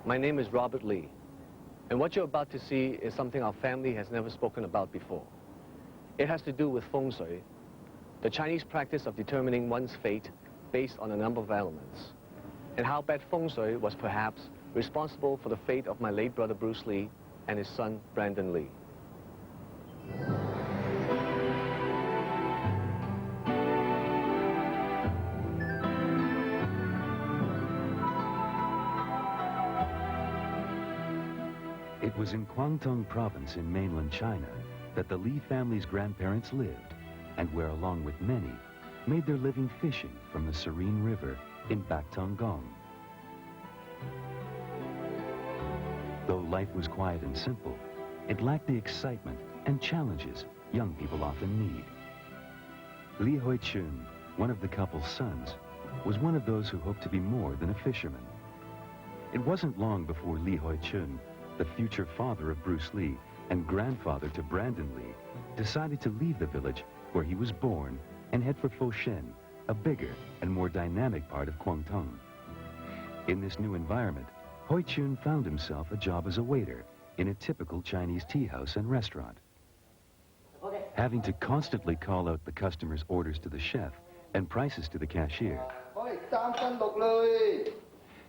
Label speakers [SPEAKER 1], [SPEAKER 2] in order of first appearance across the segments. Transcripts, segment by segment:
[SPEAKER 1] My name is Robert Lee, and what you're about to see is something our family has never spoken about before. It has to do with feng shui, the Chinese practice of determining one's fate based on a number of elements, and how bad feng shui was perhaps responsible for the fate of my late brother Bruce Lee and his son Brandon Lee.
[SPEAKER 2] It was in Guangdong province in mainland China that the Li family's grandparents lived, and where, along with many, made their living fishing from the serene river in Baktongong. Though life was quiet and simple, it lacked the excitement and challenges young people often need. Li Hoi-chun, one of the couple's sons, was one of those who hoped to be more than a fisherman. It wasn't long before Li Hoi-chun, the future father of Bruce Lee and grandfather to Brandon Lee, decided to leave the village where he was born and head for Foshan, a bigger and more dynamic part of Guangdong. In this new environment, Hoi-chun found himself a job as a waiter in a typical Chinese tea house and restaurant. Having to constantly call out the customers' orders to the chef and prices to the cashier,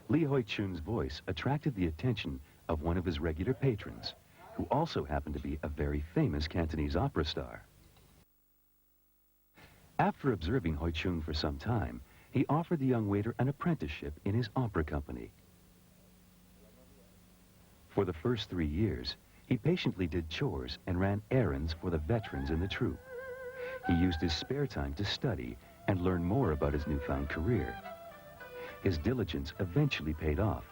[SPEAKER 2] Li Hoi-chun's voice attracted the attention of one of his regular patrons, who also happened to be a very famous Cantonese opera star. After observing Hoi-chun for some time, he offered the young waiter an apprenticeship in his opera company. For the first 3 years, he patiently did chores and ran errands for the veterans in the troupe. He used his spare time to study and learn more about his newfound career. His diligence eventually paid off,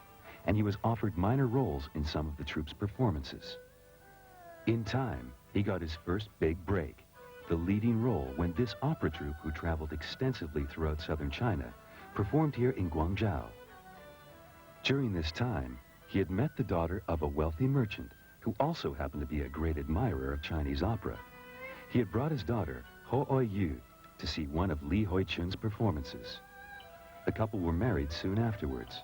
[SPEAKER 2] and he was offered minor roles in some of the troupe's performances. In time, he got his first big break, the leading role when this opera troupe, who traveled extensively throughout southern China, performed here in Guangzhou. During this time, he had met the daughter of a wealthy merchant who also happened to be a great admirer of Chinese opera. He had brought his daughter, Ho Oi-yu, to see one of Li Hoi-chun's performances. The couple were married soon afterwards.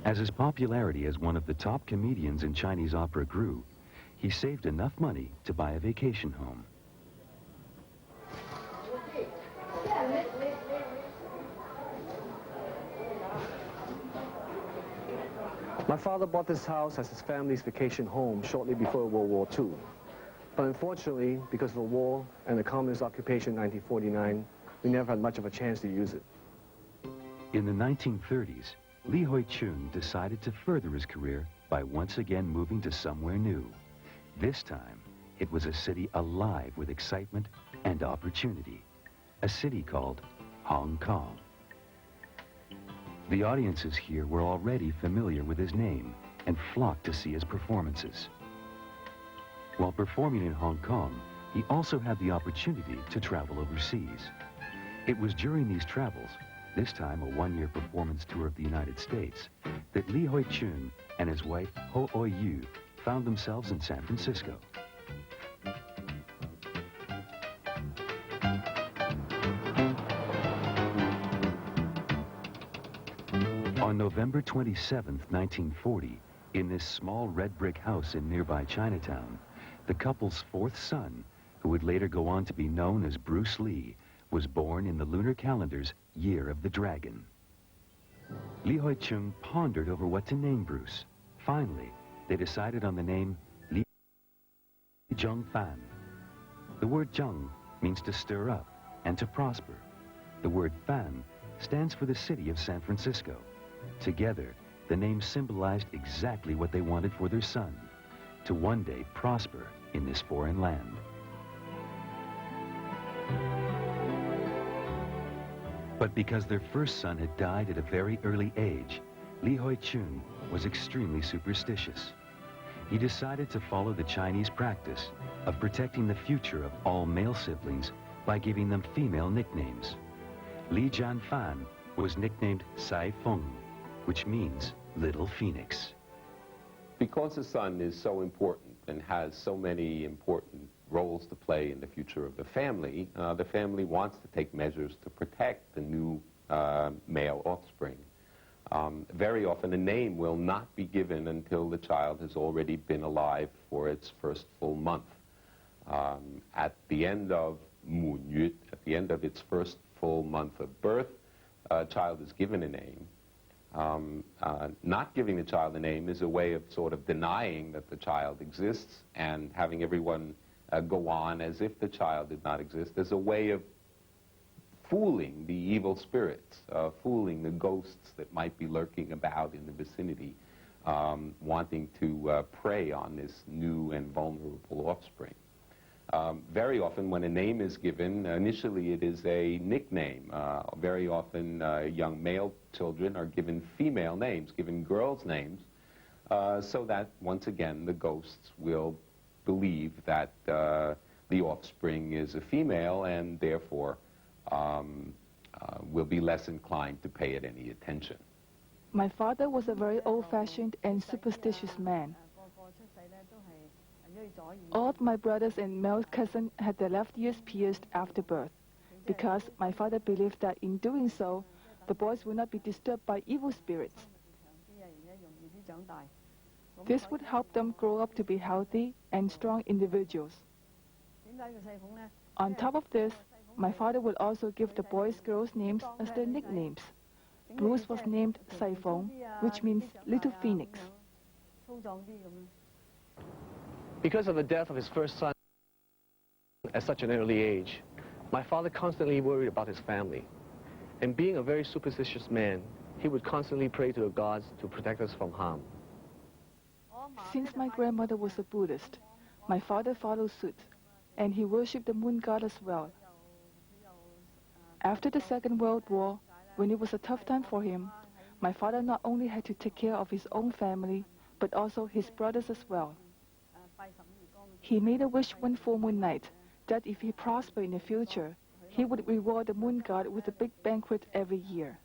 [SPEAKER 2] As his popularity as one of the top comedians in Chinese opera grew, he saved enough money to buy a vacation home.
[SPEAKER 1] My father bought this house as his family's vacation home shortly before World War II. But unfortunately, because of the war and the communist occupation in 1949, we never had much of a chance to use it.
[SPEAKER 2] In the 1930s, Li Hoi-chun decided to further his career by once again moving to somewhere new. This time, it was a city alive with excitement and opportunity, a city called Hong Kong. The audiences here were already familiar with his name and flocked to see his performances. While performing in Hong Kong, he also had the opportunity to travel overseas. It was during these travels, this time a one-year performance tour of the United States, that Li Hoi-chun and his wife Ho Oi-yu found themselves in San Francisco. On November 27, 1940, in this small red brick house in nearby Chinatown, the couple's fourth son, who would later go on to be known as Bruce Lee, was born in the lunar calendar's Year of the Dragon. Li Hoi-chung pondered over what to name Bruce. Finally, they decided on the name Li Zheng-fan. The word Zheng means to stir up and to prosper. The word Fan stands for the city of San Francisco. Together, the name symbolized exactly what they wanted for their son, to one day prosper in this foreign land. But because their first son had died at a very early age, Li Hoi-chung was extremely superstitious. He decided to follow the Chinese practice of protecting the future of all male siblings by giving them female nicknames. Li Jianfan was nicknamed Sai Feng, which means Little Phoenix.
[SPEAKER 3] Because the son is so important and has so many important roles to play in the future of the family wants to take measures to protect the new male offspring. Very often a name will not be given until the child has already been alive for its first full month. At the end of Munyut, at the end of its first full month of birth, a child is given a name. Not giving the child a name is a way of sort of denying that the child exists and having everyone go on as if the child did not exist, as a way of fooling the evil spirits, fooling the ghosts that might be lurking about in the vicinity, wanting to prey on this new and vulnerable offspring. Very often when a name is given, initially it is a nickname. Very often young male children are given female names, given girls' names, so that once again the ghosts will believe that the offspring is a female and therefore will be less inclined to pay it any attention.
[SPEAKER 4] My father was a very old-fashioned and superstitious man. All of my brothers and male cousins had their left ears pierced after birth, because my father believed that in doing so, the boys would not be disturbed by evil spirits. This would help them grow up to be healthy and strong individuals. On top of this, my father would also give the boys' girls' names as their nicknames. Bruce was named Sai Feng, which means Little Phoenix.
[SPEAKER 1] Because of the death of his first son at such an early age, my father constantly worried about his family. And being a very superstitious man, he would constantly pray to the gods to protect us from harm.
[SPEAKER 4] Since my grandmother was a Buddhist, my father followed suit, and he worshipped the moon god as well. After the Second World War, when it was a tough time for him, my father not only had to take care of his own family, but also his brothers as well. He made a wish one full moon night that if he prospered in the future, he would reward the moon god with a big banquet every year.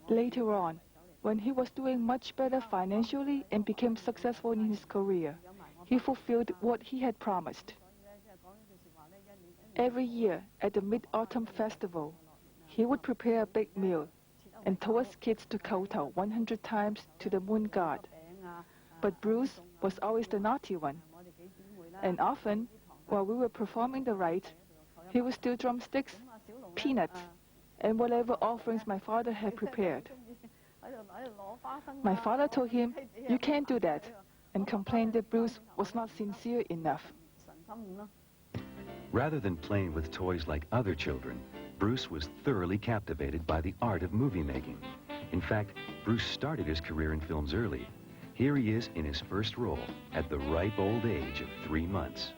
[SPEAKER 4] Later on, when he was doing much better financially and became successful in his career, he fulfilled what he had promised. Every year at the Mid-Autumn Festival, he would prepare a big meal and told us kids to kowtow 100 times to the moon god. But Bruce was always the naughty one. And often, while we were performing the rite, he would steal drumsticks, peanuts, and whatever offerings my father had prepared. My father told him, "You can't do that," and complained that Bruce was not sincere enough.
[SPEAKER 2] Rather than playing with toys like other children, Bruce was thoroughly captivated by the art of movie making. In fact, Bruce started his career in films early. Here he is in his first role at the ripe old age of 3 months.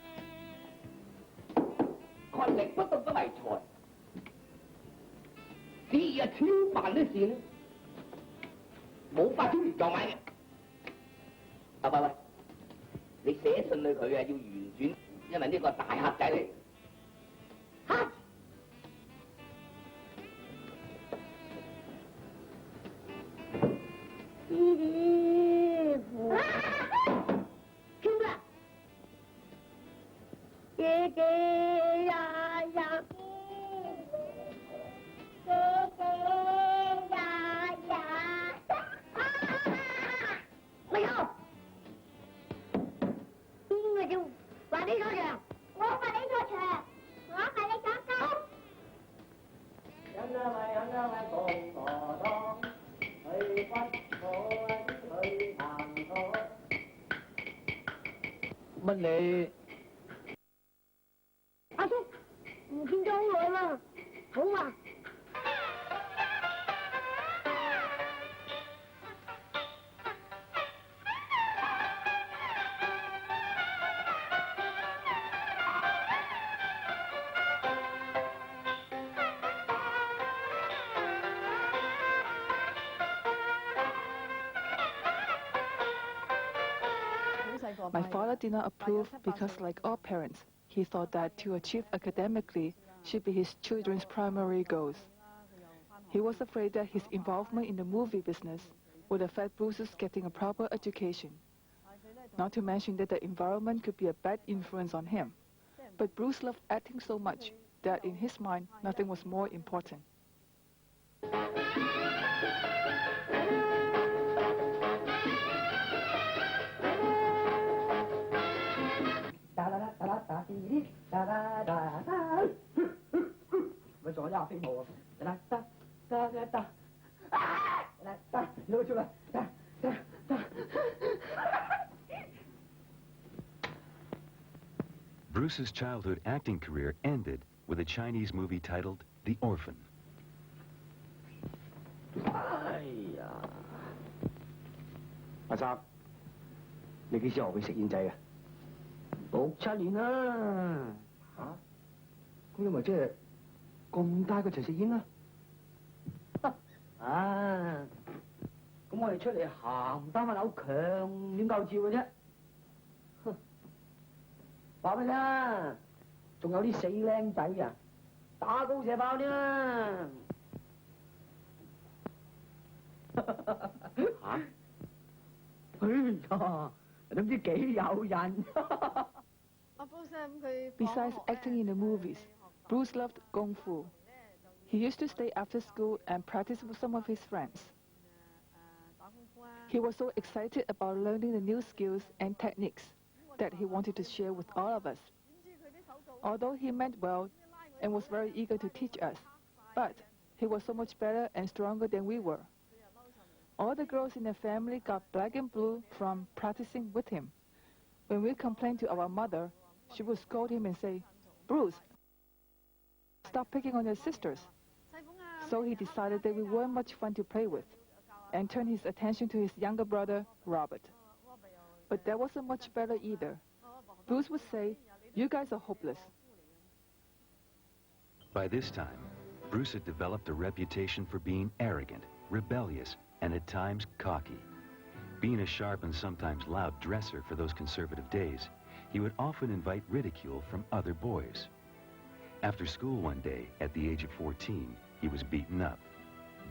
[SPEAKER 5] 乜你？
[SPEAKER 6] 阿叔，唔見咗好耐啦，好嘛？My
[SPEAKER 4] father did not approve because, like all parents, he thought that to achieve academically should be his children's primary goals. He was afraid that his involvement in the movie business would affect Bruce's getting a proper education. Not to mention that the environment could be a bad influence on him. But Bruce loved acting so much that in his mind, nothing was more important.
[SPEAKER 2] Bruce's childhood acting career ended with a Chinese movie titled The Orphan.
[SPEAKER 5] 哎呀，阿生，你幾時學會食煙仔嘅？6、7年啦。嚇？咁你咪即係咁大個就食煙啦？啊！咁我哋出嚟行唔單把扭強亂鳩照嘅啫。哼！話俾你聽，仲有啲死僆仔啊，打高射炮添啦！嚇！哎呀，都唔知幾有癮。
[SPEAKER 4] Besides acting in the movies, Bruce loved Kung Fu. He used to stay after school and practice with some of his friends. He was so excited about learning the new skills and techniques that he wanted to share with all of us. Although he meant well and was very eager to teach us, but he was so much better and stronger than we were. All the girls in the family got black and blue from practicing with him. When we complained to our mother, she would scold him and say, "Bruce, stop picking on your sisters." So he decided that we weren't much fun to play with and turned his attention to his younger brother, Robert. But that wasn't much better either. Bruce would say, "You guys are hopeless."
[SPEAKER 2] By this time, Bruce had developed a reputation for being arrogant, rebellious, and at times cocky. Being a sharp and sometimes loud dresser for those conservative days, he would often invite ridicule from other boys. After school one day, at the age of 14, he was beaten up.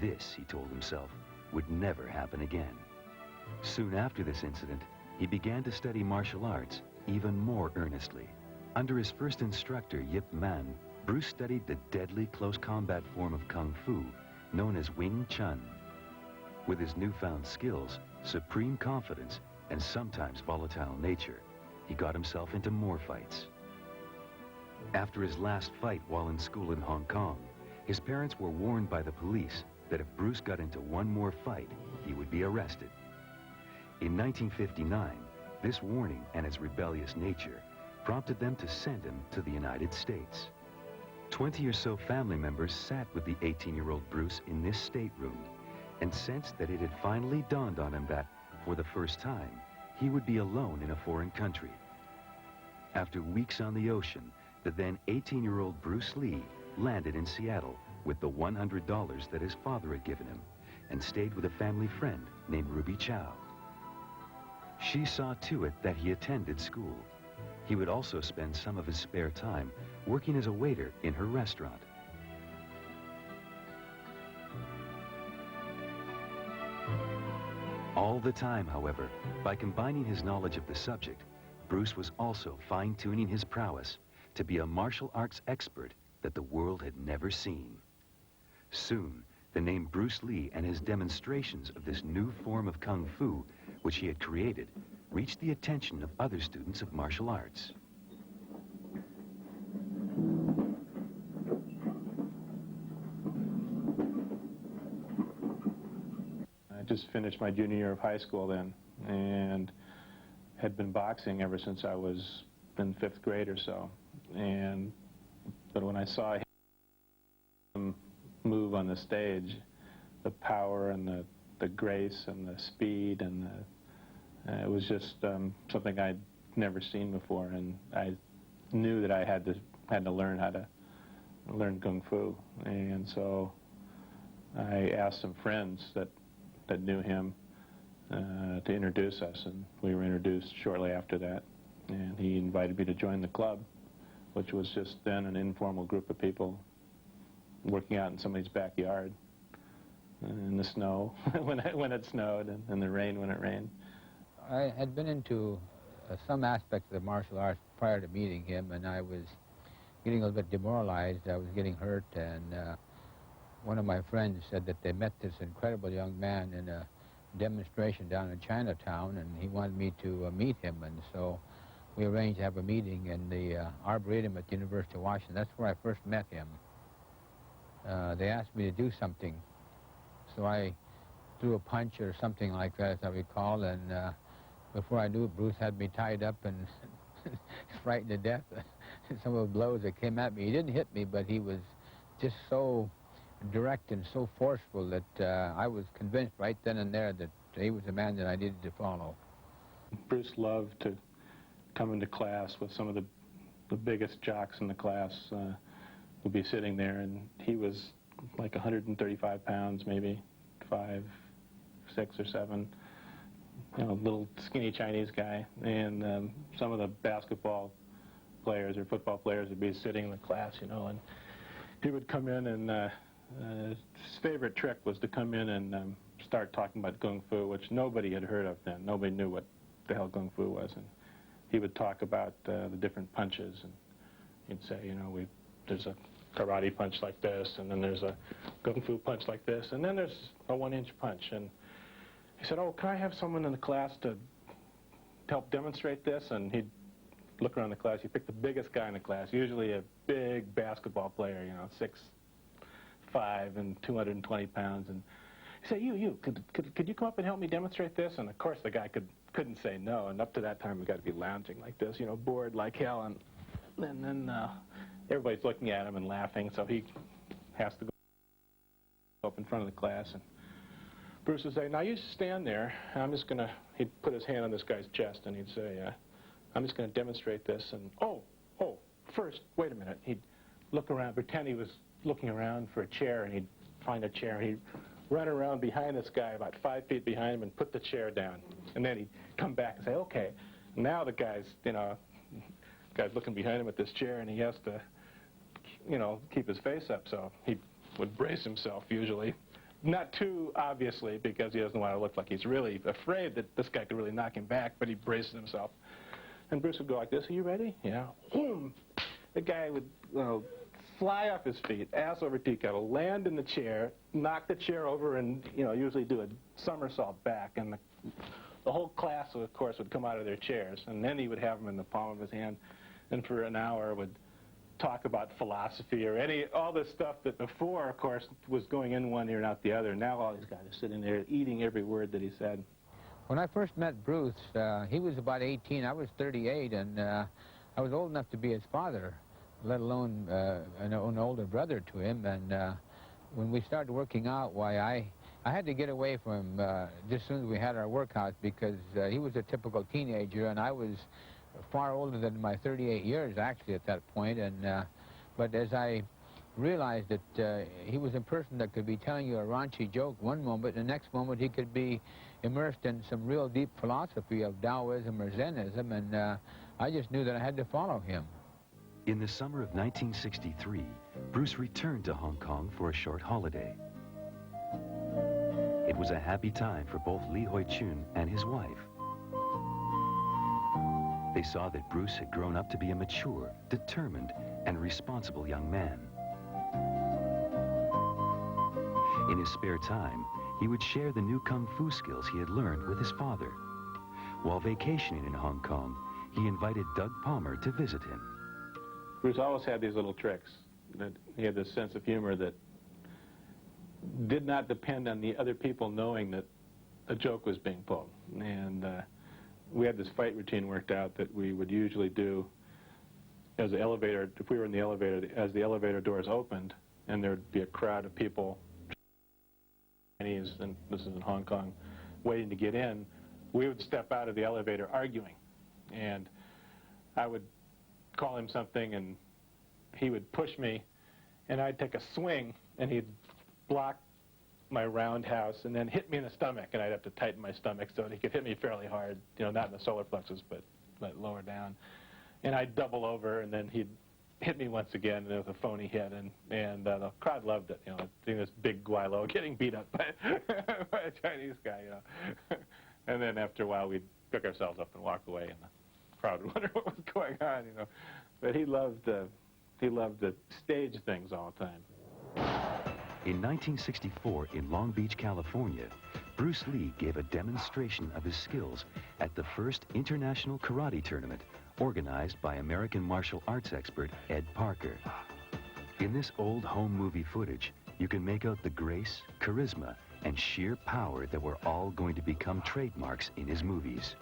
[SPEAKER 2] This, he told himself, would never happen again. Soon after this incident, he began to study martial arts even more earnestly. Under his first instructor, Yip Man, Bruce studied the deadly close combat form of Kung Fu, known as Wing Chun. With his newfound skills, supreme confidence, and sometimes volatile nature, he got himself into more fights. After his last fight while in school in Hong Kong, his parents were warned by the police that if Bruce got into one more fight, he would be arrested. In 1959, this warning and his rebellious nature prompted them to send him to the United States. 20 or so family members sat with the 18-year-old Bruce in this stateroom and sensed that it had finally dawned on him that, for the first time, he would be alone in a foreign country. After weeks on the ocean, the then 18-year-old Bruce Lee landed in Seattle with the $100 that his father had given him and stayed with a family friend named Ruby Chow. She saw to it that he attended school. He would also spend some of his spare time working as a waiter in her restaurant. All the time, however, by combining his knowledge of the subject, Bruce was also fine-tuning his prowess to be a martial arts expert that the world had never seen. Soon, the name Bruce Lee and his demonstrations of this new form of Kung Fu, which he had created, reached the attention of other students of martial arts.
[SPEAKER 7] I just finished my junior year of high school then, and had been boxing ever since I was in 5th grade or so. But when I saw him move on the stage, the power and the grace and the speed and it was just something I'd never seen before, and I knew that I had to learn how to learn Kung Fu. And so I asked some friends that knew him to introduce us, and we were introduced shortly after that. And he invited me to join the club, which was just then an informal group of people working out in somebody's backyard in the snow when it snowed, and in the rain when it rained.
[SPEAKER 8] I had been into some aspects of the martial arts prior to meeting him, and I was getting a little bit demoralized. I was getting hurt, and one of my friends said that they met this incredible young man in a demonstration down in Chinatown, and he wanted me to meet him, and so we arranged to have a meeting in the Arboretum at the University of Washington. That's where I first met him. They asked me to do something, so I threw a punch or something like that, as I recall, and before I knew it, Bruce had me tied up and frightened to death. Some of the blows that came at me. He didn't hit me, but he was just so direct and so forceful that I was convinced right then and there that he was the man that I needed to follow.
[SPEAKER 7] Bruce loved to come into class with some of the biggest jocks in the class. Would be sitting there, and he was like 135 pounds, maybe 5, 6 or 7. You know, little skinny Chinese guy, and some of the basketball players or football players would be sitting in the class, you know, and he would come in, and his favorite trick was to come in and start talking about Kung Fu, which nobody had heard of then. Nobody knew what the hell Kung Fu was, and he would talk about the different punches, and he'd say, you know, there's a karate punch like this, and then there's a Kung Fu punch like this, and then there's a 1-inch punch. And he said, oh, can I have someone in the class to help demonstrate this? And he'd look around the class. He picked the biggest guy in the class, usually a big basketball player, you know, 6'5" and 220 pounds. And he said, could you come up and help me demonstrate this? And of course the guy couldn't say no. And up to that time, we got to be lounging like this, you know, bored like hell. And then everybody's looking at him and laughing, so he has to go up in front of the class. And Bruce would say, now you stand there, I'm just going to, he'd put his hand on this guy's chest, and he'd say, I'm just going to demonstrate this, and first, wait a minute. He'd look around, pretend he was looking around for a chair, and he'd find a chair, and he'd run around behind this guy, about 5 feet behind him, and put the chair down. And then he'd come back and say, okay, now the guy's, you know, looking behind him at this chair, and he has to, you know, keep his face up, so he would brace himself usually. Not too obviously, because he doesn't want to look like he's really afraid that this guy could really knock him back, but he braces himself. And Bruce would go like this, are you ready? Yeah. Boom! The guy would, you know, fly off his feet, ass over tea kettle, land in the chair, knock the chair over, and, you know, usually do a somersault back. And the whole class, of course, would come out of their chairs. And then he would have them in the palm of his hand, and for an hour would talk about philosophy or all this stuff that before, of course, was going in one ear and out the other. Now all these guys are sitting there eating every word that he said.
[SPEAKER 8] When I first met Bruce, he was about 18, I was 38, and I was old enough to be his father, let alone an older brother to him. And when we started working out, why, I had to get away from him just as soon as we had our workouts, because he was a typical teenager, and I was far older than my 38 years, actually, at that point. And but as I realized that he was a person that could be telling you a raunchy joke one moment, and the next moment he could be immersed in some real deep philosophy of Taoism or Zenism, and I just knew that I had to follow him.
[SPEAKER 2] In the summer of 1963, Bruce returned to Hong Kong for a short holiday. It was a happy time for both Li Hoi-chun and his wife. They saw that Bruce had grown up to be a mature, determined, and responsible young man. In his spare time, he would share the new Kung Fu skills he had learned with his father. While vacationing in Hong Kong, he invited Doug Palmer to visit him.
[SPEAKER 7] Bruce always had these little tricks. That he had this sense of humor that did not depend on the other people knowing that a joke was being pulled. And we had this fight routine worked out that we would usually do as the elevator, if we were in the elevator, as the elevator doors opened, and there'd be a crowd of people, Chinese, and this is in Hong Kong, waiting to get in, we would step out of the elevator arguing. And I would call him something, and he would push me, and I'd take a swing, and he'd block my roundhouse and then hit me in the stomach, and I'd have to tighten my stomach so that he could hit me fairly hard, you know, not in the solar plexus, but lower down. And I'd double over, and then he'd hit me once again, and it was a phony hit, and the crowd loved it, you know, seeing this big guaylo getting beat up by, by a Chinese guy, you know. And then after a while, we'd pick ourselves up and walk away, and the crowd would wonder what was going on, you know. But he loved to stage things all the time.
[SPEAKER 2] In 1964, in Long Beach, California, Bruce Lee gave a demonstration of his skills at the first international karate tournament organized by American martial arts expert Ed Parker. In this old home movie footage, you can make out the grace, charisma, and sheer power that were all going to become trademarks in his movies.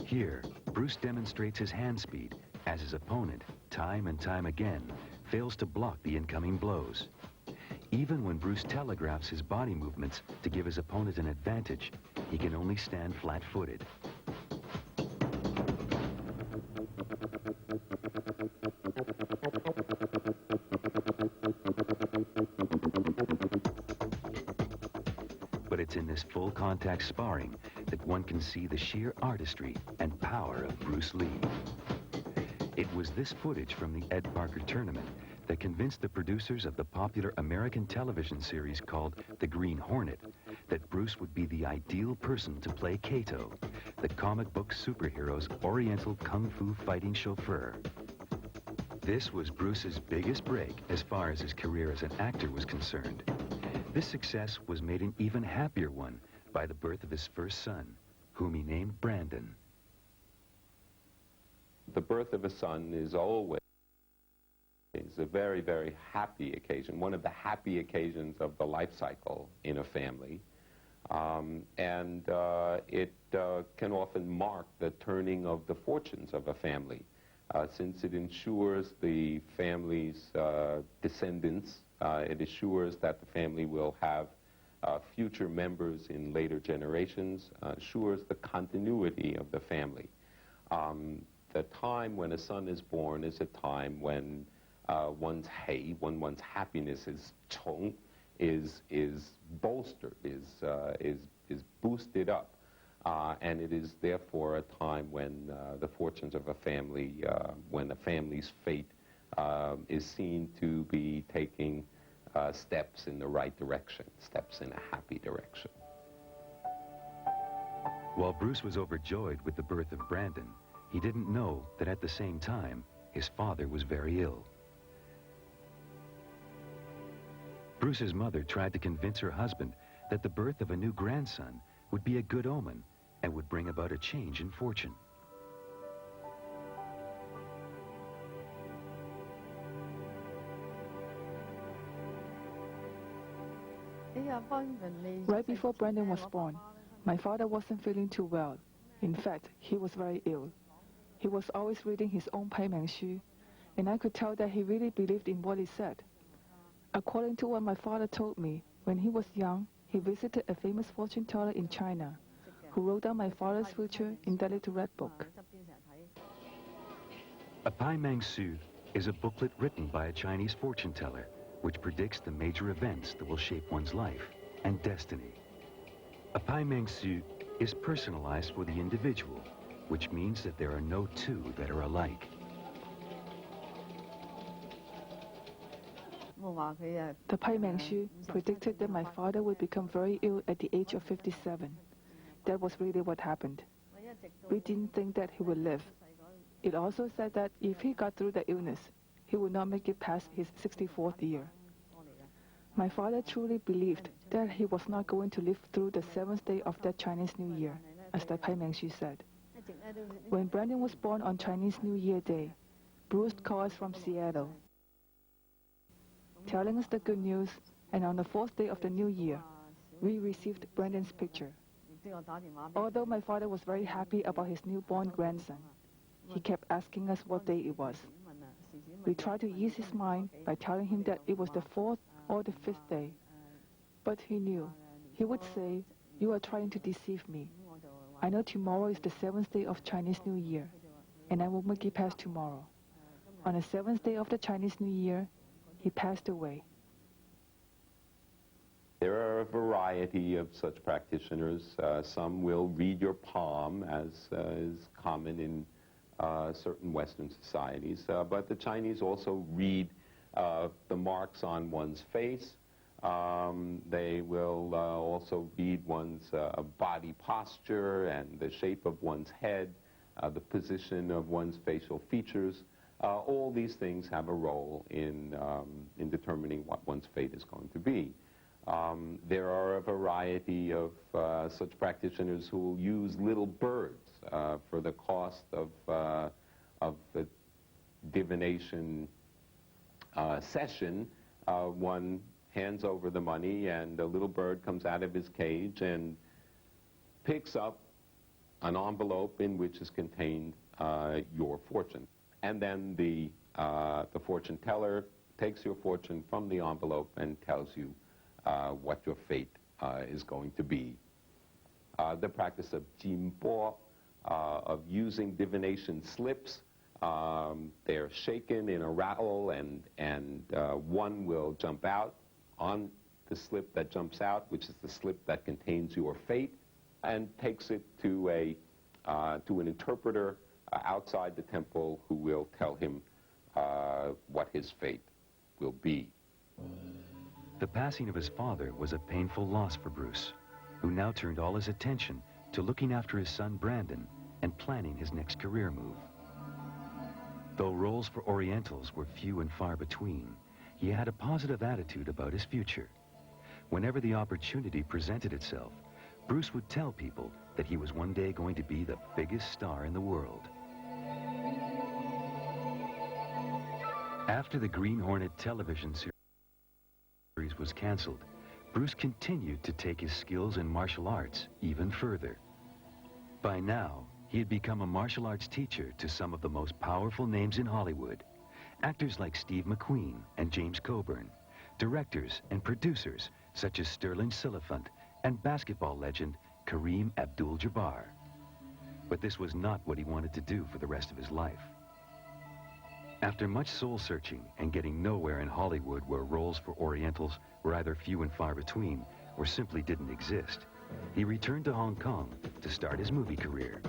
[SPEAKER 2] Here, Bruce demonstrates his hand speed as his opponent, time and time again, fails to block the incoming blows. Even when Bruce telegraphs his body movements to give his opponent an advantage, he can only stand flat-footed. But it's in this full-contact sparring that one can see the sheer artistry and power of Bruce Lee. It was this footage from the Ed Parker tournament that convinced the producers of the popular American television series called The Green Hornet that Bruce would be the ideal person to play Kato, the comic book superhero's Oriental kung fu fighting chauffeur. This was Bruce's biggest break as far as his career as an actor was concerned. This success was made an even happier one by the birth of his first son, whom he named Brandon.
[SPEAKER 3] The birth of a son is always a very, very happy occasion, one of the happy occasions of the life cycle in a family. It can often mark the turning of the fortunes of a family, since it ensures the family's descendants. It assures that the family will have future members in later generations, assures the continuity of the family. The time when a son is born is a time when one's happiness is bolstered, is boosted up, and it is therefore a time when the fortunes of a family, when a family's fate is seen to be taking steps in the right direction, steps in a happy direction.
[SPEAKER 2] While Bruce was overjoyed with the birth of Brandon, he didn't know that at the same time, his father was very ill. Bruce's mother tried to convince her husband that the birth of a new grandson would be a good omen and would bring about a change in fortune.
[SPEAKER 4] Right before Brandon was born, my father wasn't feeling too well. In fact, he was very ill. He was always reading his own Shu, and I could tell that he really believed in what he said. According to what my father told me, when he was young, he visited a famous fortune teller in China, who wrote down my father's future in that little red book.
[SPEAKER 2] A Su is a booklet written by a Chinese fortune teller, which predicts the major events that will shape one's life and destiny. A Su is personalized for the individual, which means that there are no two that are alike.
[SPEAKER 4] The Shu predicted that my father would become very ill at the age of 57. That was really what happened. We didn't think that he would live. It also said that if he got through the illness, he would not make it past his 64th year. My father truly believed that he was not going to live through the 7th day of that Chinese New Year, as the Pai Mingxu said. When Brandon was born on Chinese New Year Day, Bruce called us from Seattle, telling us the good news, and on the 4th day of the New Year, we received Brandon's picture. Although my father was very happy about his newborn grandson, he kept asking us what day it was. We tried to ease his mind by telling him that it was the 4th or the 5th day, but he knew. He would say, "You are trying to deceive me. I know tomorrow is the 7th day of Chinese New Year, and I will make it past tomorrow." On the 7th day of the Chinese New Year, he passed away.
[SPEAKER 3] There are a variety of such practitioners. Some will read your palm, as is common in certain Western societies, but the Chinese also read the marks on one's face. They will also read one's body posture and the shape of one's head, the position of one's facial features. All these things have a role in determining what one's fate is going to be. There are a variety of such practitioners who will use little birds for the cost of the divination session. One hands over the money, and a little bird comes out of his cage and picks up an envelope in which is contained your fortune. And then the fortune teller takes your fortune from the envelope and tells you what your fate is going to be. The practice of jinbo, of using divination slips, they're shaken in a rattle, and one will jump out on the slip that jumps out, which is the slip that contains your fate, and takes it to an interpreter outside the temple, who will tell him what his fate will be.
[SPEAKER 2] The passing of his father was a painful loss for Bruce, who now turned all his attention to looking after his son Brandon and planning his next career move. Though roles for Orientals were few and far between, he had a positive attitude about his future. Whenever the opportunity presented itself, Bruce would tell people that he was one day going to be the biggest star in the world. After the Green Hornet television series was canceled, Bruce continued to take his skills in martial arts even further. By now, he had become a martial arts teacher to some of the most powerful names in Hollywood. Actors like Steve McQueen and James Coburn, directors and producers such as Sterling Siliphant, and basketball legend Kareem Abdul-Jabbar. But this was not what he wanted to do for the rest of his life. After much soul-searching and getting nowhere in Hollywood, where roles for Orientals were either few and far between or simply didn't exist, he returned to Hong Kong to start his movie career.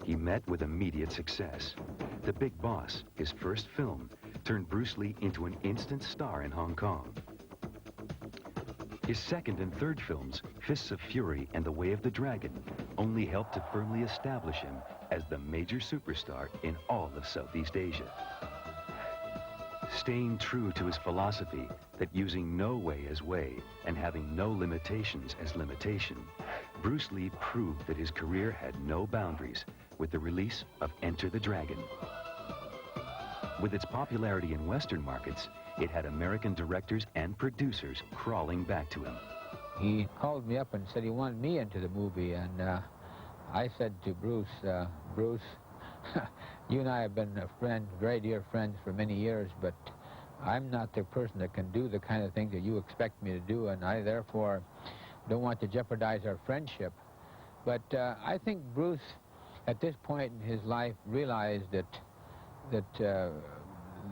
[SPEAKER 2] He met with immediate success. The Big Boss, his first film, turned Bruce Lee into an instant star in Hong Kong. His second and third films, Fists of Fury and The Way of the Dragon, only helped to firmly establish him as the major superstar in all of Southeast Asia. Staying true to his philosophy that using no way as way and having no limitations as limitation, Bruce Lee proved that his career had no boundaries with the release of Enter the Dragon. With its popularity in Western markets, it had American directors and producers crawling back to him.
[SPEAKER 8] He called me up and said he wanted me into the movie, and I said to Bruce, Bruce, you and I have been very dear friends for many years, but I'm not the person that can do the kind of thing that you expect me to do, and I therefore don't want to jeopardize our friendship. But I think Bruce, at this point in his life, realized that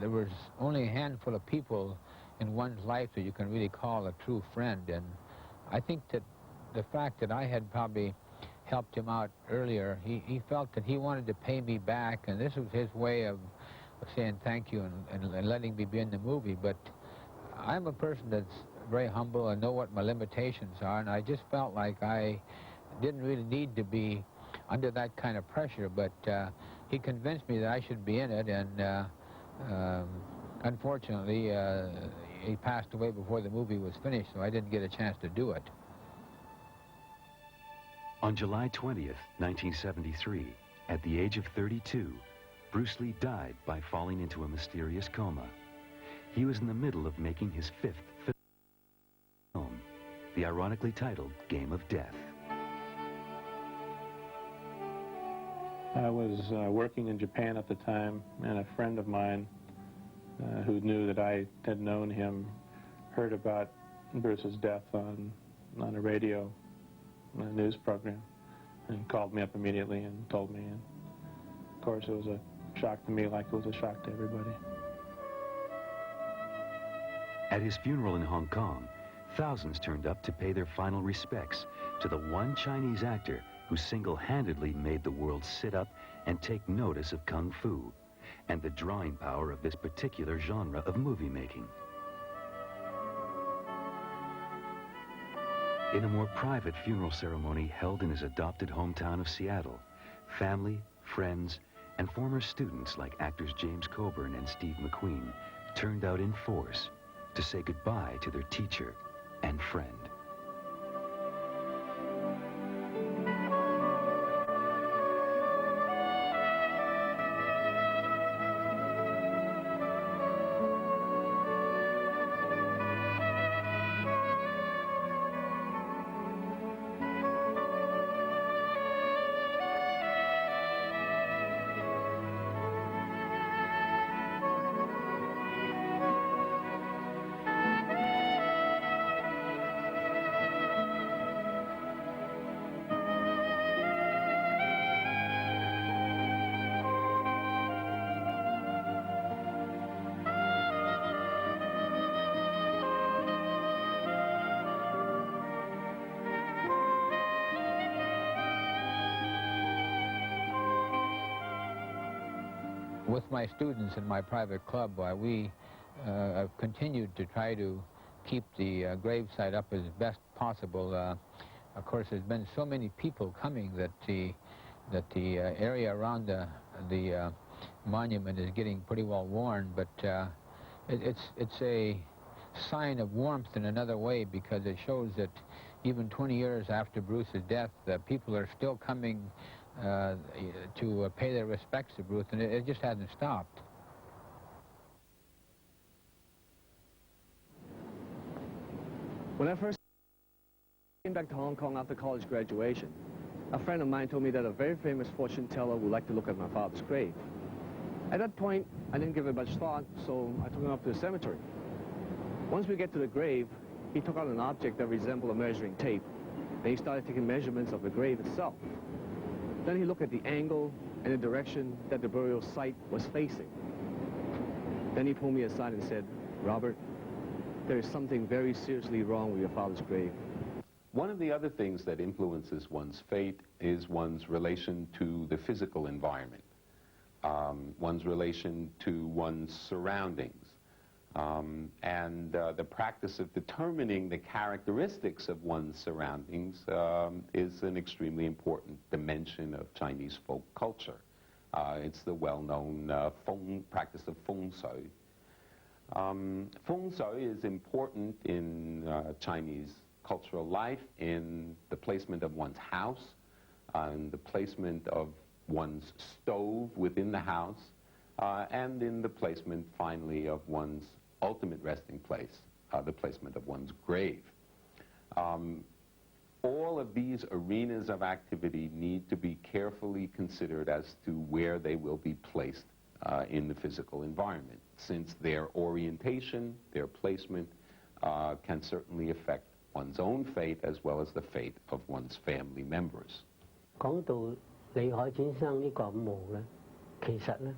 [SPEAKER 8] there was only a handful of people in one's life that you can really call a true friend, and I think that the fact that I had probably helped him out earlier, he felt that he wanted to pay me back, and this was his way of saying thank you and letting me be in the movie. But I'm a person that's very humble and know what my limitations are, and I just felt like I didn't really need to be under that kind of pressure, but he convinced me that I should be in it, and unfortunately, he passed away before the movie was finished, so I didn't get a chance to do it.
[SPEAKER 2] On July 20th, 1973, at the age of 32, Bruce Lee died by falling into a mysterious coma. He was in the middle of making his 5th film, the ironically titled Game of Death.
[SPEAKER 7] I was working in Japan at the time, and a friend of mine who knew that I had known him heard about Bruce's death on a radio news program and called me up immediately and told me. And of course, it was a shock to me like it was a shock to everybody.
[SPEAKER 2] At his funeral in Hong Kong, thousands turned up to pay their final respects to the one Chinese actor who single-handedly made the world sit up and take notice of Kung Fu and the drawing power of this particular genre of movie making. In a more private funeral ceremony held in his adopted hometown of Seattle, family, friends, and former students like actors James Coburn and Steve McQueen turned out in force to say goodbye to their teacher and friend.
[SPEAKER 8] With my students in my private club, we have continued to try to keep the gravesite up as best possible. Of course, there's been so many people coming that the area around the monument is getting pretty well worn, but it's a sign of warmth in another way, because it shows that even 20 years after Bruce's death, people are still coming to pay their respects to Bruce, and it just hasn't stopped.
[SPEAKER 1] When I first came back to Hong Kong after college graduation, a friend of mine told me that a very famous fortune teller would like to look at my father's grave. At that point, I didn't give it much thought, so I took him up to the cemetery. Once we get to the grave, he took out an object that resembled a measuring tape. Then he started taking measurements of the grave itself. Then he looked at the angle and the direction that the burial site was facing. Then he pulled me aside and said, "Robert, there is something very seriously wrong with your father's grave."
[SPEAKER 3] One of the other things that influences one's fate is one's relation to the physical environment, one's relation to one's surroundings. The practice of determining the characteristics of one's surroundings is an extremely important dimension of Chinese folk culture. It's the well-known practice of feng shui. Feng shui is important in Chinese cultural life in the placement of one's house, and the placement of one's stove within the house, and in the placement, finally, of one's ultimate resting place, the placement of one's grave. All of these arenas of activity need to be carefully considered as to where they will be placed in the physical environment, since their orientation, their placement, can certainly affect one's own fate as well as the fate of one's family members.
[SPEAKER 9] 講到李海先生呢個墓咧，其實咧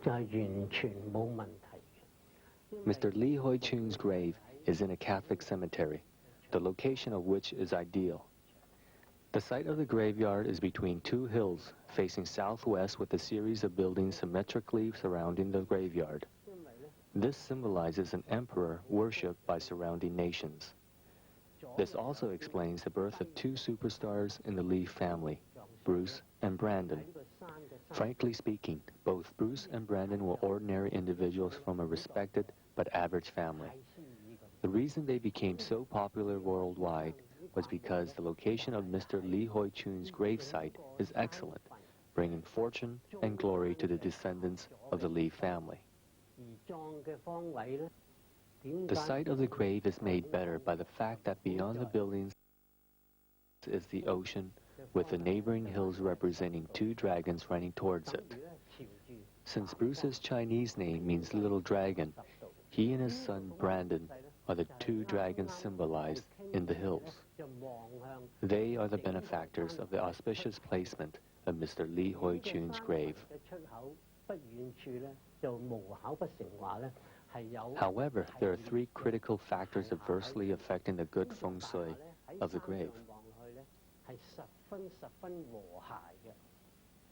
[SPEAKER 9] 就係完全冇問題嘅。
[SPEAKER 10] Mr. Li Hoi-chung's grave is in a Catholic cemetery, the location of which is ideal. The site of the graveyard is between two hills facing southwest with a series of buildings symmetrically surrounding the graveyard. This symbolizes an emperor worshipped by surrounding nations. This also explains the birth of two superstars in the Li family, Bruce and Brandon. Frankly speaking, both Bruce and Brandon were ordinary individuals from a respected but average family. The reason they became so popular worldwide was because the location of Mr. Li Hoi-chun's gravesite is excellent, bringing fortune and glory to the descendants of the Li family. The site of the grave is made better by the fact that beyond the buildings is the ocean, with the neighboring hills representing two dragons running towards it. Since Bruce's Chinese name means little dragon, he and his son Brandon are the two dragons symbolized in the hills. They are the benefactors of the auspicious placement of Mr. Li Hoi-chun's grave. However, there are three critical factors adversely affecting the good feng shui of the grave.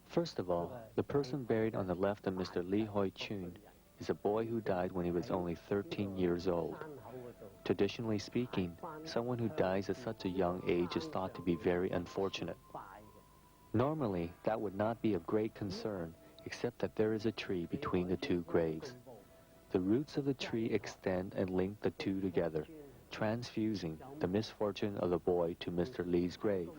[SPEAKER 10] First of all, the person buried on the left of Mr. Li Hoi-chun is a boy who died when he was only 13 years old. Traditionally speaking, someone who dies at such a young age is thought to be very unfortunate. Normally, that would not be of great concern, except that there is a tree between the two graves. The roots of the tree extend and link the two together, transfusing the misfortune of the boy to Mr. Li's grave.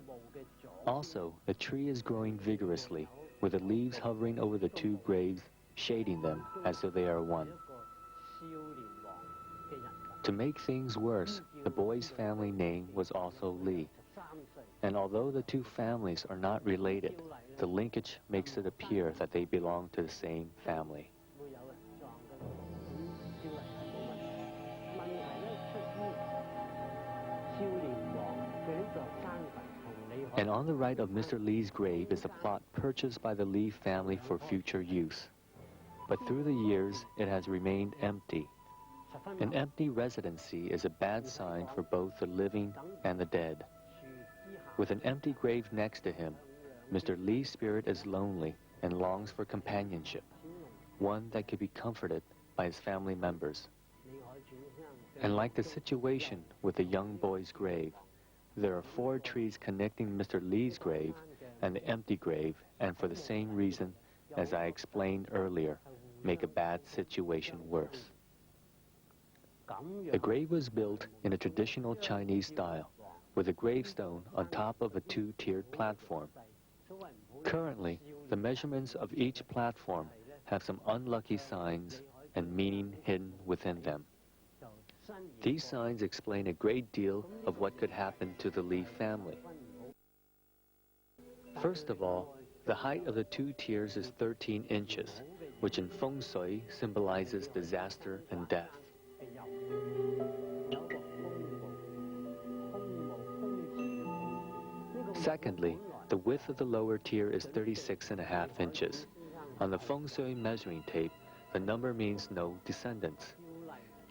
[SPEAKER 10] Also, the tree is growing vigorously, with the leaves hovering over the two graves, shading them as though they are one. To make things worse, the boy's family name was also Li. And although the two families are not related, the linkage makes it appear that they belong to the same family. And on the right of Mr. Li's grave is a plot purchased by the Li family for future use. But through the years, it has remained empty. An empty residency is a bad sign for both the living and the dead. With an empty grave next to him, Mr. Li's spirit is lonely and longs for companionship, one that could be comforted by his family members. And like the situation with the young boy's grave, there are 4 trees connecting Mr. Li's grave and the empty grave, and for the same reason, as I explained earlier, make a bad situation worse. The grave was built in a traditional Chinese style, with a gravestone on top of a 2-tiered platform. Currently, the measurements of each platform have some unlucky signs and meaning hidden within them. These signs explain a great deal of what could happen to the Li family. First of all, the height of the 2 tiers is 13 inches, which in feng shui symbolizes disaster and death. Secondly, the width of the lower tier is 36.5 inches. On the feng shui measuring tape, the number means no descendants.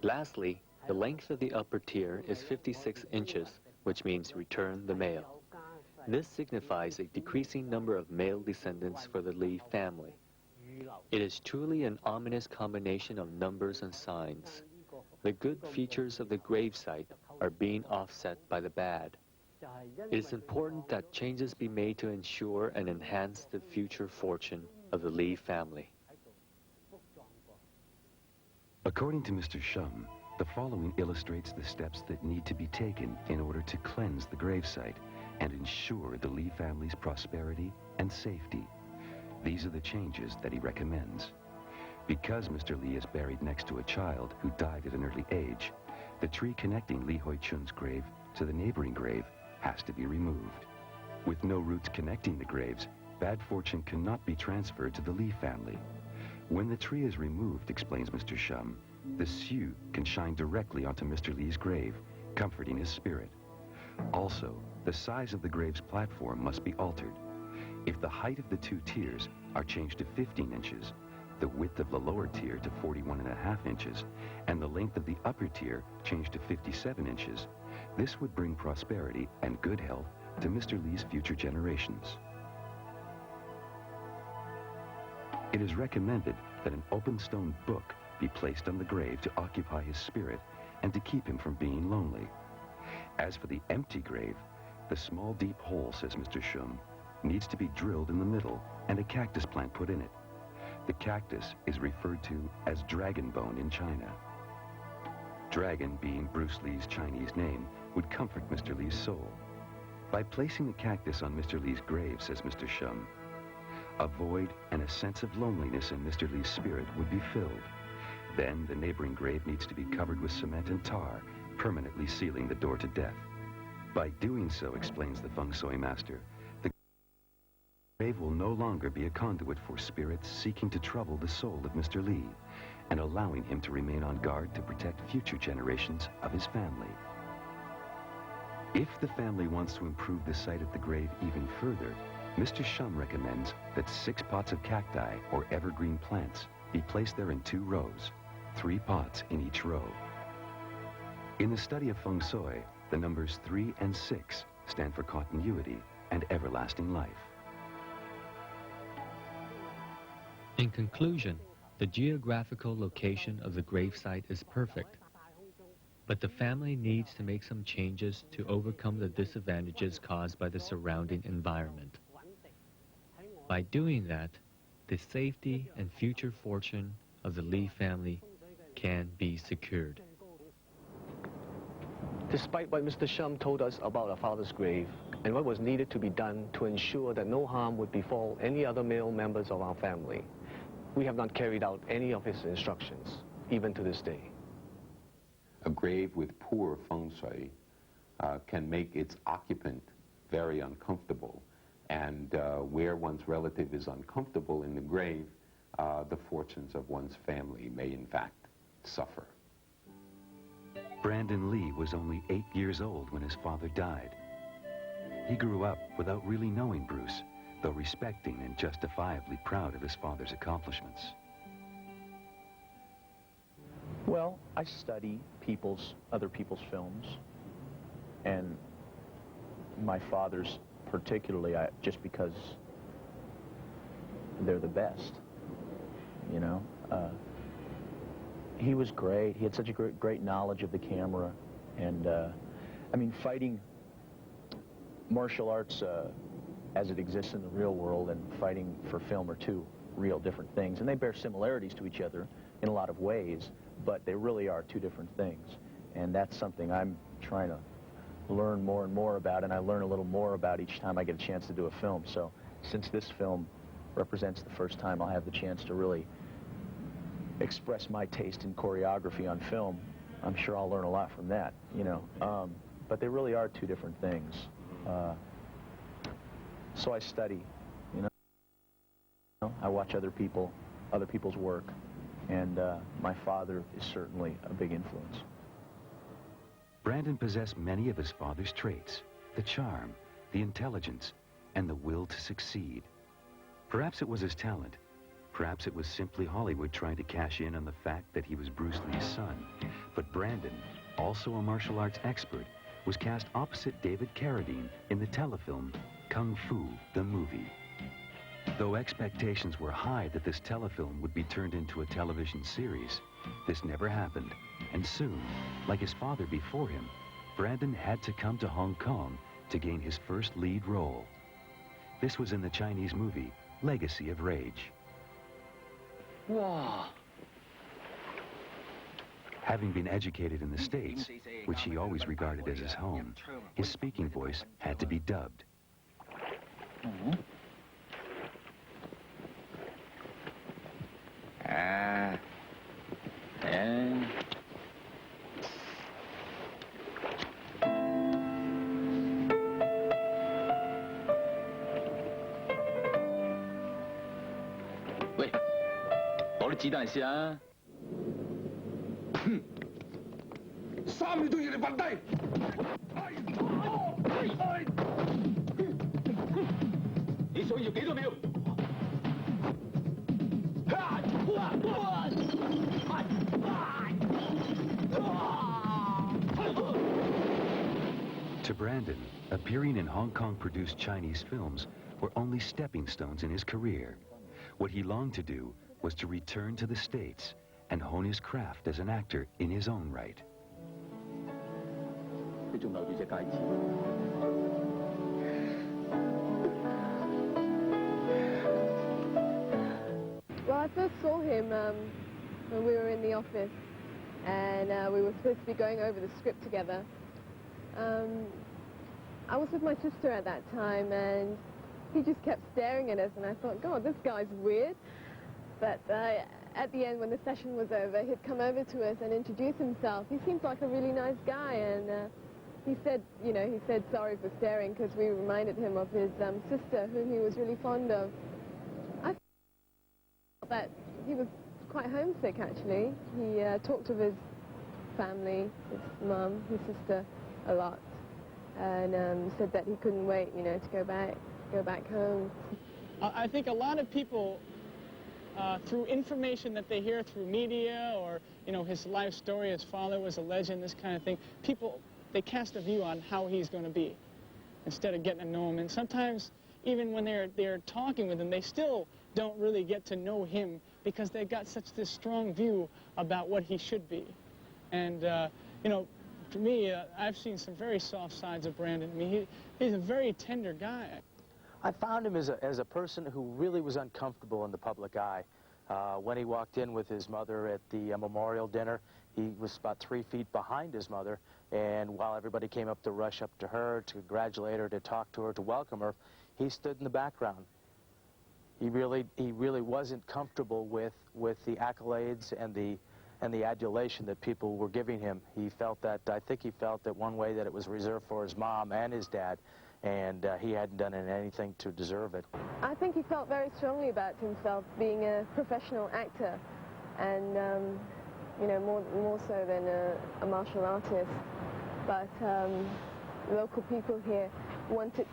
[SPEAKER 10] Lastly, the length of the upper tier is 56 inches, which means return the male. This signifies a decreasing number of male descendants for the Li family. It is truly an ominous combination of numbers and signs. The good features of the gravesite are being offset by the bad. It is important that changes be made to ensure and enhance the future fortune of the Li family.
[SPEAKER 2] According to Mr. Shum, the following illustrates the steps that need to be taken in order to cleanse the gravesite and ensure the Li family's prosperity and safety. These are the changes that he recommends. Because Mr. Li is buried next to a child who died at an early age, the tree connecting Li Hoi-chun's grave to the neighboring grave has to be removed. With no roots connecting the graves, bad fortune cannot be transferred to the Li family. When the tree is removed, explains Mr. Shum, the Siu can shine directly onto Mr. Li's grave, comforting his spirit. Also, the size of the grave's platform must be altered. If the height of the 2 tiers are changed to 15 inches, the width of the lower tier to 41.5 inches, and the length of the upper tier changed to 57 inches, this would bring prosperity and good health to Mr. Li's future generations. It is recommended that an open stone book be placed on the grave to occupy his spirit and to keep him from being lonely. As for the empty grave, the small deep hole, says Mr. Shum, needs to be drilled in the middle and a cactus plant put in it. The cactus is referred to as dragon bone in China. Dragon being Bruce Lee's Chinese name would comfort Mr. Lee's soul. By placing the cactus on Mr. Lee's grave, says Mr. Shum, a void and a sense of loneliness in Mr. Lee's spirit would be filled. Then the neighboring grave needs to be covered with cement and tar, permanently sealing the door to death. By doing so, explains the feng shui master, the grave will no longer be a conduit for spirits seeking to trouble the soul of Mr. Lee, and allowing him to remain on guard to protect future generations of his family. If the family wants to improve the site of the grave even further, Mr. Shum recommends that 6 pots of cacti or evergreen plants be placed there in 2 rows, 3 pots in each row. In the study of feng shui, the numbers 3 and 6 stand for continuity and everlasting life.
[SPEAKER 11] In conclusion, the geographical location of the gravesite is perfect, but the family needs to make some changes to overcome the disadvantages caused by the surrounding environment. By doing that, the safety and future fortune of the Lee family can be secured.
[SPEAKER 1] Despite what Mr. Shum told us about our father's grave and what was needed to be done to ensure that no harm would befall any other male members of our family, we have not carried out any of his instructions, even to this day.
[SPEAKER 3] A grave with poor feng shui can make its occupant very uncomfortable. And where one's relative is uncomfortable in the grave, the fortunes of one's family may in fact suffer.
[SPEAKER 2] Brandon Lee was only 8 years old when his father died. He grew up without really knowing Bruce, though respecting and justifiably proud of his father's accomplishments.
[SPEAKER 12] Well, I study other people's films, and my father's particularly, just because they're the best, you know. He was great. He had such a great knowledge of the camera, and I mean, fighting martial arts as it exists in the real world and fighting for film are 2 real different things, and they bear similarities to each other in a lot of ways, but they really are 2 different things, and that's something I'm trying to learn more and more about, and I learn a little more about each time I get a chance to do a film. So since this film represents the first time I'll have the chance to really express my taste in choreography on film, I'm sure I'll learn a lot from that, you know. But they really are 2 different things. So I study, you know. I watch other people's work, and my father is certainly a big influence.
[SPEAKER 2] Brandon possessed many of his father's traits: the charm, the intelligence, and the will to succeed. Perhaps it was his talent. Perhaps it was simply Hollywood trying to cash in on the fact that he was Bruce Lee's son. But Brandon, also a martial arts expert, was cast opposite David Carradine in the telefilm Kung Fu, the movie. Though expectations were high that this telefilm would be turned into a television series, this never happened, and soon, like his father before him, Brandon had to come to Hong Kong to gain his first lead role. This was in the Chinese movie Legacy of Rage.
[SPEAKER 5] Wow.
[SPEAKER 2] Having been educated in the States, which he always regarded as his home, his speaking voice had to be dubbed.
[SPEAKER 13] Wait, 攞啲子彈試下。
[SPEAKER 14] 3秒都要你瞓低。
[SPEAKER 13] 你想要幾多秒？
[SPEAKER 2] To Brandon, appearing in Hong Kong-produced Chinese films were only stepping stones in his career. What he longed to do was to return to the States and hone his craft as an actor in his own right.
[SPEAKER 13] 你仲留住隻戒指？
[SPEAKER 15] Well, I first saw him when we were in the office, and we were supposed to be going over the script together. I was with my sister at that time, and he just kept staring at us, and I thought, God, this guy's weird. But at the end, when the session was over, he'd come over to us and introduce himself. He seemed like a really nice guy, and he said, you know, he said sorry for staring because we reminded him of his sister, whom he was really fond of. I felt that he was quite homesick, actually. He talked of his family, his mum, his sister, a lot, and said that he couldn't wait, you know, to go back home.
[SPEAKER 16] I think a lot of people, through information that they hear through media or, you know, his life story, his father was a legend, this kind of thing, people, they cast a view on how he's going to be instead of getting to know him. And sometimes, even when they're talking with him, they still don't really get to know him because they've got such this strong view about what he should be. And, you know, for me, I've seen some very soft sides of Brandon. I mean, he's a very tender guy.
[SPEAKER 12] I found him as a person who really was uncomfortable in the public eye. When he walked in with his mother at the memorial dinner, he was about 3 feet behind his mother, and while everybody came up to rush up to her, to congratulate her, to talk to her, to welcome her, he stood in the background. He really wasn't comfortable with the accolades and the adulation that people were giving him. He felt that, I think he felt that one way that it was reserved for his mom and his dad, and he hadn't done anything to deserve it.
[SPEAKER 15] I think he felt very strongly about himself being a professional actor, and you know, more so than a martial artist. But local people here wanted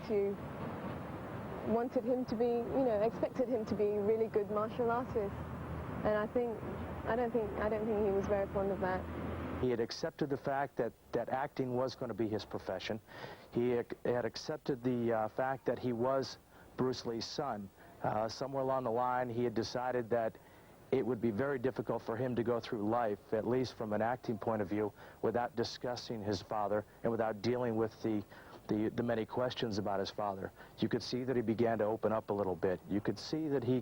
[SPEAKER 15] him to be, you know, expected him to be a really good martial artist, and I don't think he was very fond of that.
[SPEAKER 12] He had accepted the fact that acting was going to be his profession. He had accepted the fact that he was Bruce Lee's son. Somewhere along the line, he had decided that it would be very difficult for him to go through life, at least from an acting point of view, without discussing his father and without dealing with the many questions about his father. You could see that he began to open up a little bit. You could see that he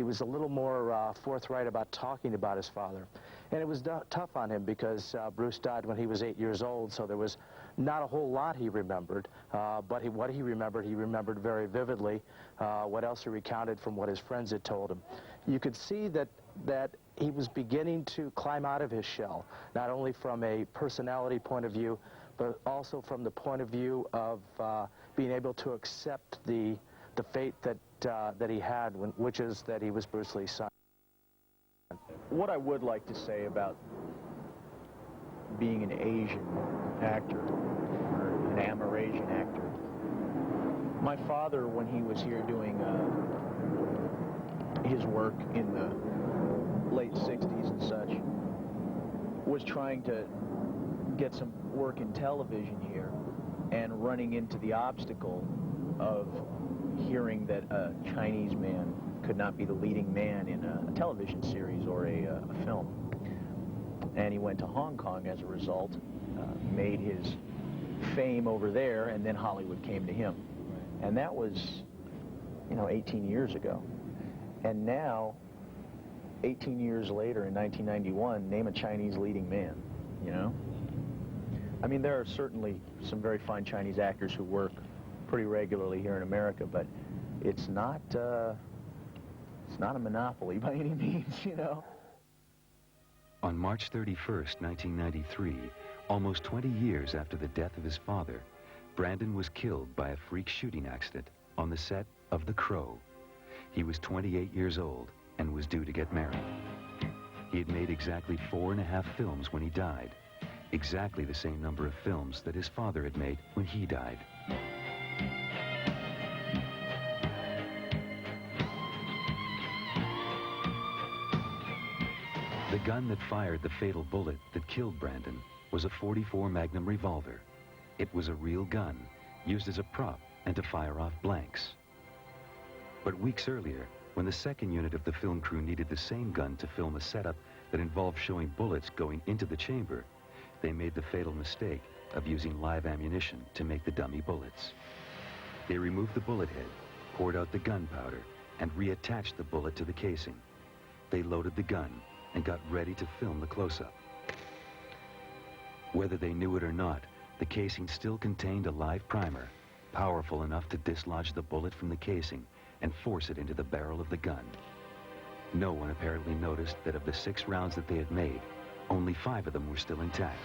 [SPEAKER 12] was a little more forthright about talking about his father. And it was tough on him because Bruce died when he was 8 years old, so there was not a whole lot he remembered. But what he remembered very vividly. What else he recounted from what his friends had told him. You could see that he was beginning to climb out of his shell, not only from a personality point of view, but also from the point of view of being able to accept the fate that he had, which is that he was Bruce Lee's son.
[SPEAKER 17] What I would like to say about being an Asian actor, or an Amerasian actor, my father, when he was here doing his work in the late 60s and such, was trying to get some work in television here and running into the obstacle of hearing that a Chinese man could not be the leading man in a television series or a film. And he went to Hong Kong as a result, made his fame over there, and then Hollywood came to him. And that was, you know, 18 years ago. And now, 18 years later, in 1991, name a Chinese leading man, you know? I mean, there are certainly some very fine Chinese actors who work pretty regularly here in America, but it's not a monopoly by any means, you know?
[SPEAKER 2] On March 31st, 1993, almost 20 years after the death of his father, Brandon was killed by a freak shooting accident on the set of The Crow. He was 28 years old and was due to get married. He had made exactly 4.5 films when he died, exactly the same number of films that his father had made when he died. The gun that fired the fatal bullet that killed Brandon was a .44 Magnum revolver. It was a real gun, used as a prop and to fire off blanks. But weeks earlier, when the second unit of the film crew needed the same gun to film a setup that involved showing bullets going into the chamber, they made the fatal mistake of using live ammunition to make the dummy bullets. They removed the bullet head, poured out the gunpowder, and reattached the bullet to the casing. They loaded the gun and got ready to film the close-up. Whether they knew it or not, the casing still contained a live primer, powerful enough to dislodge the bullet from the casing and force it into the barrel of the gun. No one apparently noticed that of the 6 rounds that they had made, only 5 of them were still intact.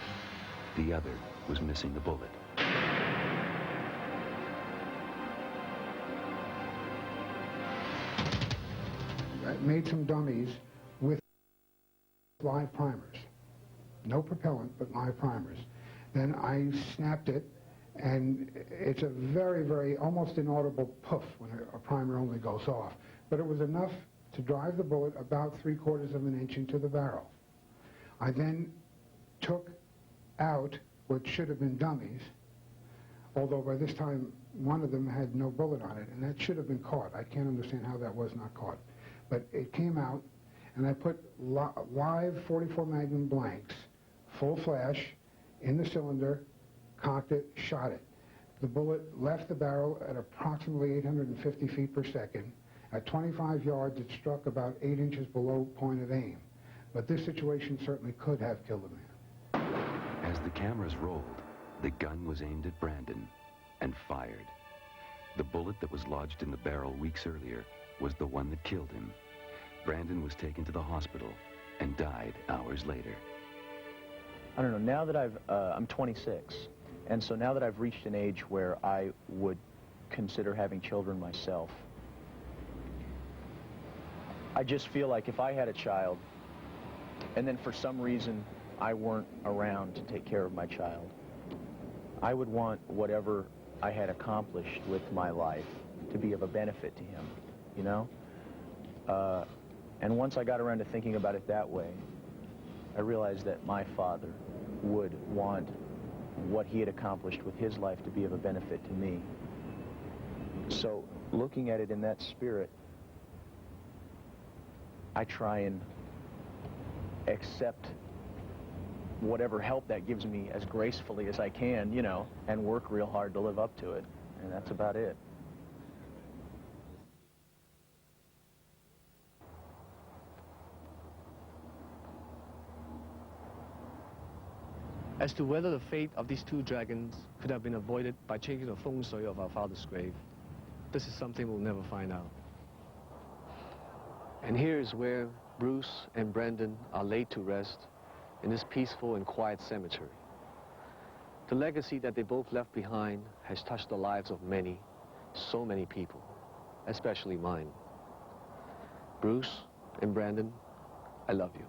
[SPEAKER 2] The other was missing the bullet.
[SPEAKER 18] I made some dummies with live primers. No propellant, but live primers. Then I snapped it, and it's a very, very almost inaudible puff when a primer only goes off. But it was enough to drive the bullet about 3/4 of an inch into the barrel. I then took out what should have been dummies, although by this time one of them had no bullet on it, and that should have been caught. I can't understand how that was not caught. But it came out, and I put live 44 Magnum blanks, full flash, in the cylinder, cocked it, shot it. The bullet left the barrel at approximately 850 feet per second. At 25 yards, it struck about 8 inches below point of aim. But this situation certainly could have killed a man.
[SPEAKER 2] As the cameras rolled, the gun was aimed at Brandon and fired. The bullet that was lodged in the barrel weeks earlier was the one that killed him. Brandon was taken to the hospital and died hours later.
[SPEAKER 12] I don't know, now that I'm 26, and so now that I've reached an age where I would consider having children myself, I just feel like if I had a child, and then for some reason I weren't around to take care of my child, I would want whatever I had accomplished with my life to be of a benefit to him, you know? And once I got around to thinking about it that way, I realized that my father would want what he had accomplished with his life to be of a benefit to me. So looking at it in that spirit, I try and accept whatever help that gives me as gracefully as I can, you know, and work real hard to live up to it. And that's about it.
[SPEAKER 1] As to whether the fate of these 2 dragons could have been avoided by changing the feng shui of our father's grave, this is something we'll never find out. And here is where Bruce and Brandon are laid to rest in this peaceful and quiet cemetery. The legacy that they both left behind has touched the lives of many, so many people, especially mine. Bruce and Brandon, I love you.